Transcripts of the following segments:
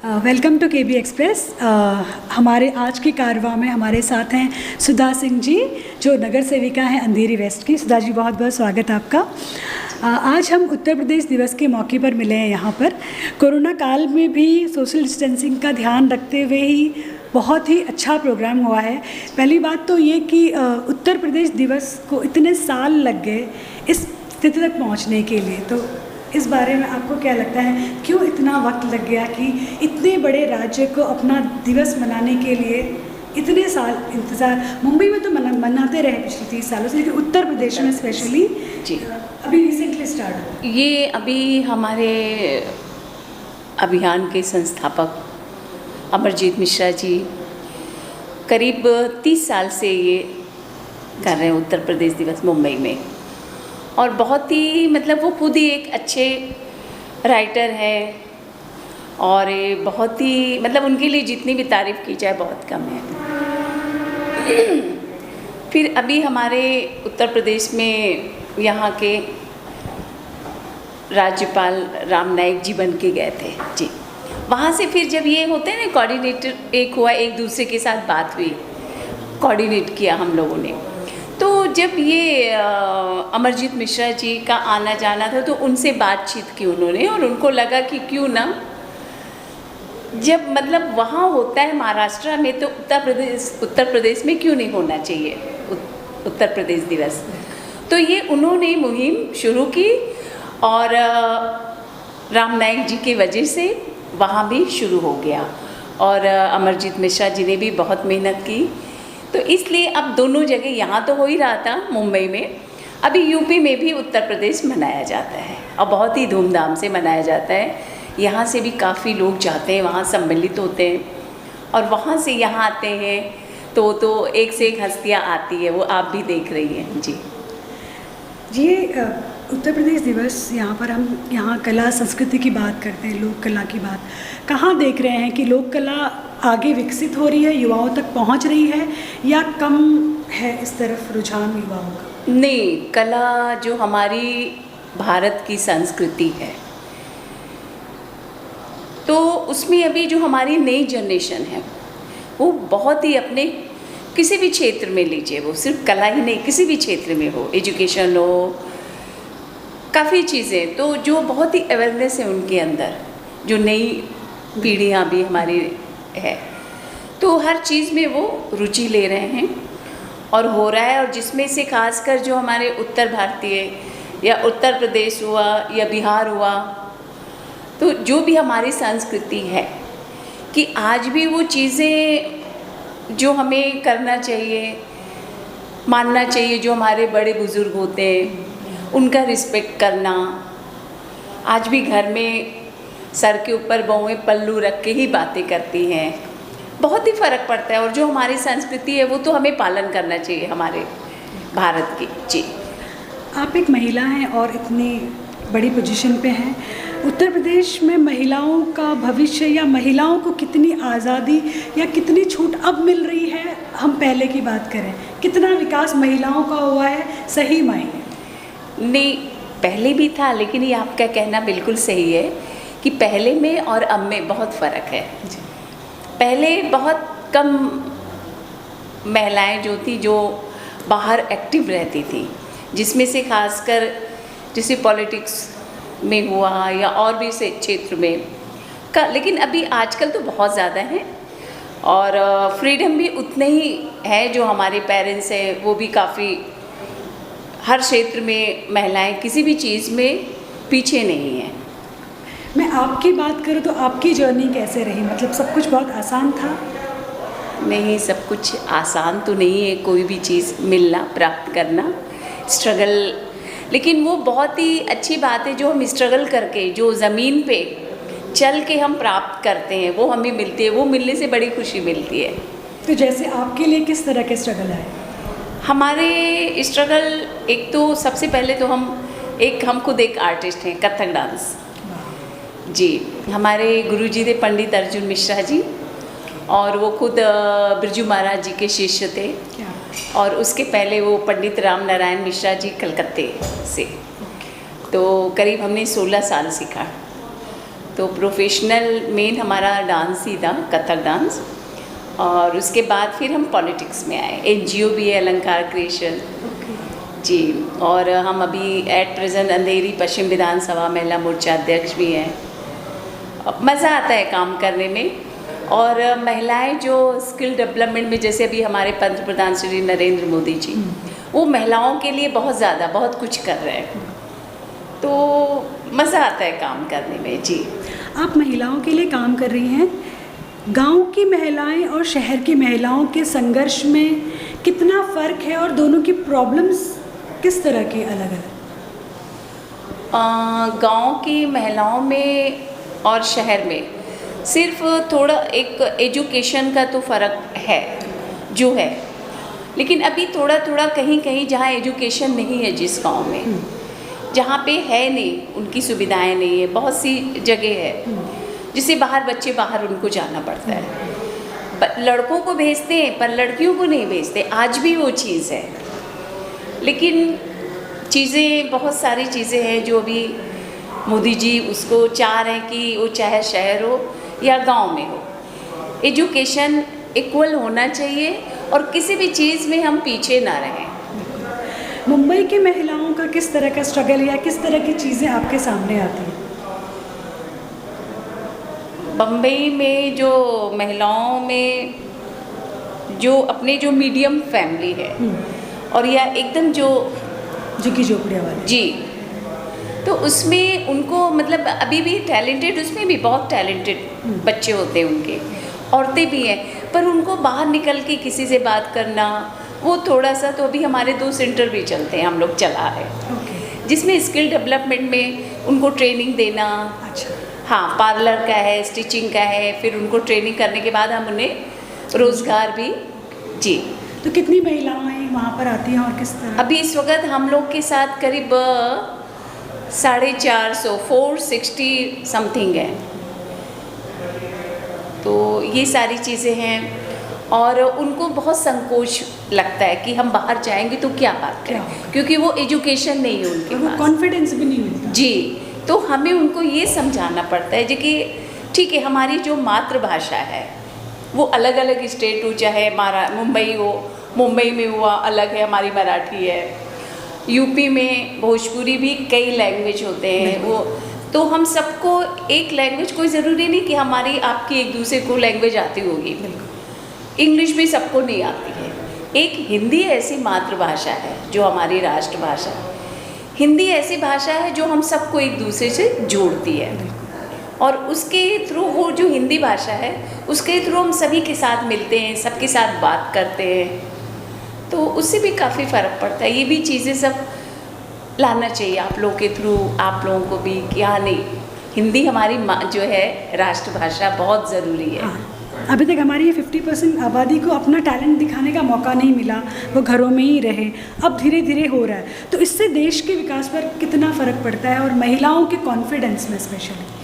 Welcome to KB express. हमारे आज की कारवां में हमारे साथ हैं सुधा सिंह जी, जो नगर सेविका हैं अंधेरी वेस्ट की। सुधा जी, बहुत बहुत स्वागत है आपका। आज हम उत्तर प्रदेश दिवस के मौके पर मिले हैं यहाँ पर। कोरोना काल में भी सोशल डिस्टेंसिंग का ध्यान रखते हुए ही बहुत ही अच्छा प्रोग्राम हुआ है। पहली बात तो ये कि उत्तर प्रदेश दिवस को इतने साल लग गए इस स्थिति तक पहुँचने के लिए, तो इस बारे में आपको क्या लगता है, क्यों इतना वक्त लग गया कि इतने बड़े राज्य को अपना दिवस मनाने के लिए इतने साल इंतज़ार? मुंबई में तो मनाते रहे पिछले 30 सालों से, लेकिन उत्तर प्रदेश में स्पेशली जी अभी रिसेंटली स्टार्ट हुआ। ये अभी हमारे अभियान के संस्थापक अमरजीत मिश्रा जी करीब 30 साल से ये कर रहे हैं उत्तर प्रदेश दिवस मुंबई में। और बहुत ही मतलब वो खुद ही एक अच्छे राइटर है और बहुत ही मतलब उनके लिए जितनी भी तारीफ़ की जाए बहुत कम है। फिर अभी हमारे उत्तर प्रदेश में यहाँ के राज्यपाल राम नाईक जी बन के गए थे जी। वहाँ से फिर जब ये होते हैं ना, कोऑर्डिनेटर एक हुआ, एक दूसरे के साथ बात हुई, कोऑर्डिनेट किया हम लोगों ने। तो जब ये अमरजीत मिश्रा जी का आना जाना था तो उनसे बातचीत की उन्होंने, और उनको लगा कि क्यों ना, जब मतलब वहाँ होता है महाराष्ट्र में तो उत्तर प्रदेश में क्यों नहीं होना चाहिए उत्तर प्रदेश दिवस। तो ये उन्होंने मुहिम शुरू की और राम नाईक जी की वजह से वहाँ भी शुरू हो गया। और अमरजीत मिश्रा जी ने भी बहुत मेहनत की, तो इसलिए अब दोनों जगह, यहाँ तो हो ही रहा था मुंबई में, अभी यूपी में भी उत्तर प्रदेश मनाया जाता है और बहुत ही धूमधाम से मनाया जाता है। यहाँ से भी काफ़ी लोग जाते हैं, वहाँ सम्मिलित होते हैं और वहाँ से यहाँ आते हैं। तो एक से एक हस्तियाँ आती है, वो आप भी देख रही हैं जी। ये उत्तर प्रदेश दिवस, यहाँ पर हम यहाँ कला संस्कृति की बात करते हैं, लोक कला की बात कहाँ देख रहे हैं कि लोक कला आगे विकसित हो रही है, युवाओं तक पहुँच रही है, या कम है इस तरफ रुझान युवाओं का? नहीं, कला जो हमारी भारत की संस्कृति है, तो उसमें अभी जो हमारी नई जनरेशन है वो बहुत ही अपने किसी भी क्षेत्र में लीजिए, वो सिर्फ कला ही नहीं, किसी भी क्षेत्र में हो, एजुकेशन हो, काफ़ी चीज़ें, तो जो बहुत ही अवेयरनेस है उनके अंदर, जो नई पीढ़ियाँ भी हमारी है, तो हर चीज़ में वो रुचि ले रहे हैं और हो रहा है। और जिसमें से खासकर जो हमारे उत्तर भारतीय या उत्तर प्रदेश हुआ या बिहार हुआ, तो जो भी हमारी संस्कृति है कि आज भी वो चीज़ें जो हमें करना चाहिए, मानना चाहिए, जो हमारे बड़े बुज़ुर्ग होते हैं उनका रिस्पेक्ट करना। आज भी घर में सर के ऊपर बहुएं पल्लू रख के ही बातें करती हैं, बहुत ही फ़र्क पड़ता है। और जो हमारी संस्कृति है वो तो हमें पालन करना चाहिए हमारे भारत की जी। आप एक महिला हैं और इतनी बड़ी पोजीशन पे हैं। उत्तर प्रदेश में महिलाओं का भविष्य या महिलाओं को कितनी आज़ादी या कितनी छूट अब मिल रही है? हम पहले की बात करें, कितना विकास महिलाओं का हुआ है सही मायने? नहीं, पहले भी था, लेकिन ये आपका कहना बिल्कुल सही है कि पहले में और अब में बहुत फ़र्क है। पहले बहुत कम महिलाएं जो थी जो बाहर एक्टिव रहती थी, जिसमें से खासकर जैसे पॉलिटिक्स में हुआ या और भी से क्षेत्र में का, लेकिन अभी आजकल तो बहुत ज़्यादा है और फ्रीडम भी उतने ही है। जो हमारे पेरेंट्स हैं वो भी काफ़ी, हर क्षेत्र में महिलाएं किसी भी चीज़ में पीछे नहीं हैं। मैं आपकी बात करूँ तो आपकी जर्नी कैसे रही? मतलब सब कुछ बहुत आसान था? नहीं, सब कुछ आसान तो नहीं है, कोई भी चीज़ मिलना, प्राप्त करना, स्ट्रगल, लेकिन वो बहुत ही अच्छी बात है जो हम स्ट्रगल करके, जो ज़मीन पे चल के हम प्राप्त करते हैं वो हमें मिलती है, वो मिलने से बड़ी खुशी मिलती है। तो जैसे आपके लिए किस तरह के स्ट्रगल आए? हमारे स्ट्रगल, एक तो सबसे पहले तो हम खुद एक आर्टिस्ट हैं, कथक डांस जी। हमारे गुरुजी थे पंडित अर्जुन मिश्रा जी, और वो खुद बिरजू महाराज जी के शिष्य थे। और उसके पहले वो पंडित राम नारायण मिश्रा जी कलकत्ते से। तो करीब हमने 16 साल सीखा। तो प्रोफेशनल मेन हमारा डांस ही था, कथक डांस, और उसके बाद फिर हम पॉलिटिक्स में आए। एनजीओ भी है अलंकार क्रिएशन जी, और हम अभी एट प्रेजेंट अंधेरी पश्चिम विधानसभा महिला मोर्चा अध्यक्ष भी हैं। मज़ा आता है काम करने में, और महिलाएं जो स्किल डेवलपमेंट में, जैसे अभी हमारे पंत प्रधान श्री नरेंद्र मोदी जी, वो महिलाओं के लिए बहुत कुछ कर रहे हैं, तो मज़ा आता है काम करने में जी। आप महिलाओं के लिए काम कर रही हैं, गांव की महिलाएं और शहर की महिलाओं के संघर्ष में कितना फ़र्क है और दोनों की प्रॉब्लम्स किस तरह की अलग अलग? गांव की महिलाओं में और शहर में सिर्फ थोड़ा एक एजुकेशन का तो फ़र्क है जो है, लेकिन अभी थोड़ा थोड़ा कहीं कहीं जहाँ एजुकेशन नहीं है, जिस गांव में जहाँ पे है नहीं, उनकी सुविधाएं नहीं है, बहुत सी जगह है जिससे बच्चे बाहर उनको जाना पड़ता है। लड़कों को भेजते हैं पर लड़कियों को नहीं भेजते, आज भी वो चीज़ है। लेकिन चीज़ें, बहुत सारी चीज़ें हैं जो अभी मोदी जी उसको चाह रहे हैं कि वो चाहे शहर हो या गांव में हो, एजुकेशन इक्वल होना चाहिए और किसी भी चीज़ में हम पीछे ना रहें। मुंबई की महिलाओं का किस तरह का स्ट्रगल या किस तरह की चीज़ें आपके सामने आती हैं? बम्बई में जो महिलाओं में जो अपने जो मीडियम फैमिली है और या एकदम जो झुग्गी झोपड़ियाँ वाले जी, तो उसमें उनको मतलब अभी भी टैलेंटेड, उसमें भी बहुत टैलेंटेड बच्चे होते हैं उनके, औरतें भी हैं, पर उनको बाहर निकल के किसी से बात करना वो थोड़ा सा, तो अभी हमारे 2 सेंटर भी चलते हैं, हम लोग चला रहे हैं, जिसमें स्किल डेवलपमेंट में उनको ट्रेनिंग देना। अच्छा, हाँ, पार्लर का है, स्टिचिंग का है, फिर उनको ट्रेनिंग करने के बाद हम उन्हें रोज़गार भी जी। तो कितनी महिलाएं वहाँ पर आती हैं और किस तरह? अभी इस वक्त हम लोग के साथ करीब 450, 460 समथिंग है। तो ये सारी चीज़ें हैं, और उनको बहुत संकोच लगता है कि हम बाहर जाएंगे तो क्या बात करें, क्योंकि वो एजुकेशन नहीं है उनके पास, कॉन्फिडेंस भी नहीं मिलता जी। तो हमें उनको ये समझाना पड़ता है जी कि ठीक है, हमारी जो मातृभाषा है वो अलग अलग स्टेट हो, चाहे मुंबई हो, मुंबई में हुआ अलग है, हमारी मराठी है, यूपी में भोजपुरी भी कई लैंग्वेज होते हैं वो, तो हम सबको एक लैंग्वेज, कोई ज़रूरी नहीं कि हमारी आपकी एक दूसरे को लैंग्वेज आती होगी, इंग्लिश भी सबको नहीं आती है। एक हिंदी ऐसी मातृभाषा है जो हमारी राष्ट्रभाषा है, हिंदी ऐसी भाषा है जो हम सबको एक दूसरे से जोड़ती है, और उसके थ्रू, वो जो हिंदी भाषा है उसके थ्रू हम सभी के साथ मिलते हैं, सबके साथ बात करते हैं, तो उससे भी काफ़ी फ़र्क पड़ता है। ये भी चीज़ें सब लाना चाहिए आप लोगों के थ्रू, आप लोगों को भी कि हाँ नहीं, हिंदी हमारी जो है राष्ट्रभाषा बहुत ज़रूरी है। हाँ, अभी तक हमारी ये 50% आबादी को अपना टैलेंट दिखाने का मौका नहीं मिला, वो घरों में ही रहे, अब धीरे धीरे हो रहा है, तो इससे देश के विकास पर कितना फ़र्क पड़ता है और महिलाओं के कॉन्फिडेंस में स्पेशली?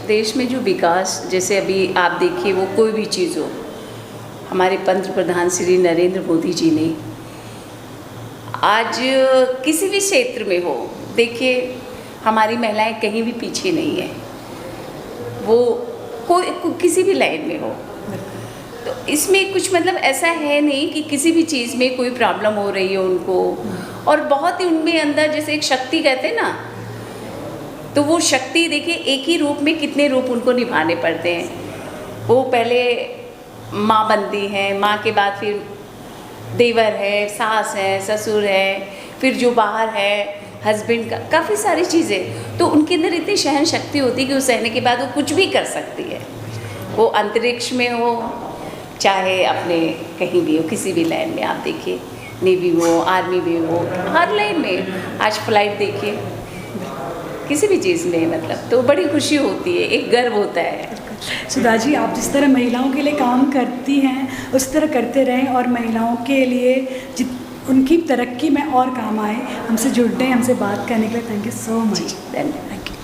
देश में जो विकास, जैसे अभी आप देखिए, वो कोई भी चीज़ हो, हमारे पंत प्रधान श्री नरेंद्र मोदी जी ने आज किसी भी क्षेत्र में हो, देखिए हमारी महिलाएं कहीं भी पीछे नहीं है, वो कोई किसी भी लाइन में हो, तो इसमें कुछ मतलब ऐसा है नहीं कि किसी भी चीज़ में कोई प्रॉब्लम हो रही है उनको, और बहुत ही उनमें अंदर जैसे एक शक्ति कहते हैं ना, तो वो शक्ति देखिए एक ही रूप में कितने रूप उनको निभाने पड़ते हैं। वो पहले माँ बनती हैं, माँ के बाद फिर देवर है, सास है, ससुर है, फिर जो बाहर है हस्बैंड का, काफ़ी सारी चीज़ें, तो उनके अंदर इतनी सहन शक्ति होती है कि उस सहने के बाद वो कुछ भी कर सकती है, वो अंतरिक्ष में हो चाहे अपने कहीं भी हो, किसी भी लाइन में आप देखिए, नेवी हो, आर्मी में हो, हर लाइन में आज फ्लाइट देखिए, किसी भी चीज़ में, मतलब तो बड़ी खुशी होती है, एक गर्व होता है। सुधा जी, आप जिस तरह महिलाओं के लिए काम करती हैं उस तरह करते रहें, और महिलाओं के लिए उनकी तरक्की में और काम आए। हमसे जुड़ने, हमसे बात करने के लिए थैंक यू सो मच। धन्यवाद। Thank you.